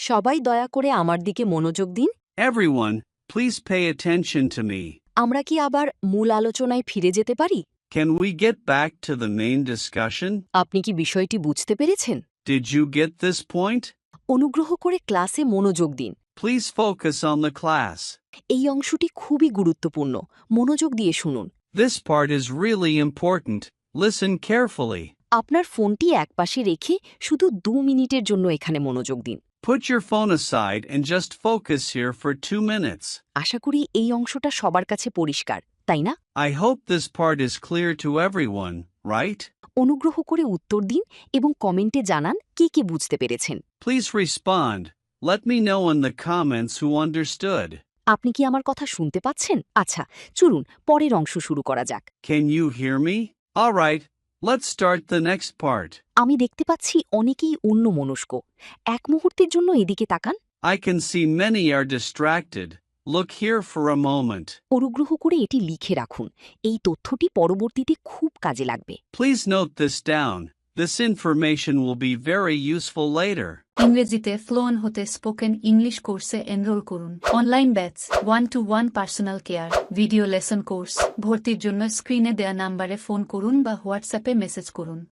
সবাই দয়া করে আমার দিকে মনোযোগ দিন। Everyone, please pay attention to me. আমরা কি আবার মূল আলোচনায় ফিরে যেতে পারি? Can we get back to the main discussion? আপনি কি বিষয়টি বুঝতে পেরেছেন? Did you get this point? অনুগ্রহ করে ক্লাসে মনোযোগ দিন। Please focus on the class. এই অংশটি খুবই গুরুত্বপূর্ণ। মনোযোগ দিয়ে শুনুন। This part is really important. Listen carefully. আপনার ফোনটি একপাশে রেখে শুধু 2 মিনিটের জন্য এখানে মনোযোগ দিন। Put your phone aside and just focus here for 2 minutes. আশা করি এই অংশটা সবার কাছে পরিষ্কার, তাই না? I hope this part is clear to everyone, right? অনুগ্রহ করে উত্তর দিন এবং কমেন্টে জানান কে বুঝতে পেরেছেন। Please respond. Let me know in the comments who understood. আপনি কি আমার কথা শুনতে পাচ্ছেন? আচ্ছা, চলুন পরের অংশ শুরু করা যাক। Can you hear me? All right, let's start the next part. আমি দেখতে পাচ্ছি অনেকেই অন্যমনস্ক। এক মুহূর্তের জন্য এদিকে তাকান। I can see many are distracted. Look here for a moment. অনুগ্রহ করে এটি লিখে রাখুন। এই তথ্যটি পরবর্তীতে খুব কাজে লাগবে। Please note this down. This information will be very useful later. ইংরেজিতে ফ্লুয়েন্ট হতে স্পোকেন ইংলিশ কোর্সে এনরোল করুন। Online batch, 1-to-1 personal care, video lesson course. ভর্তির জন্য স্ক্রিনে দেয়া নাম্বারে ফোন করুন বা হোয়াটসঅ্যাপে মেসেজ করুন।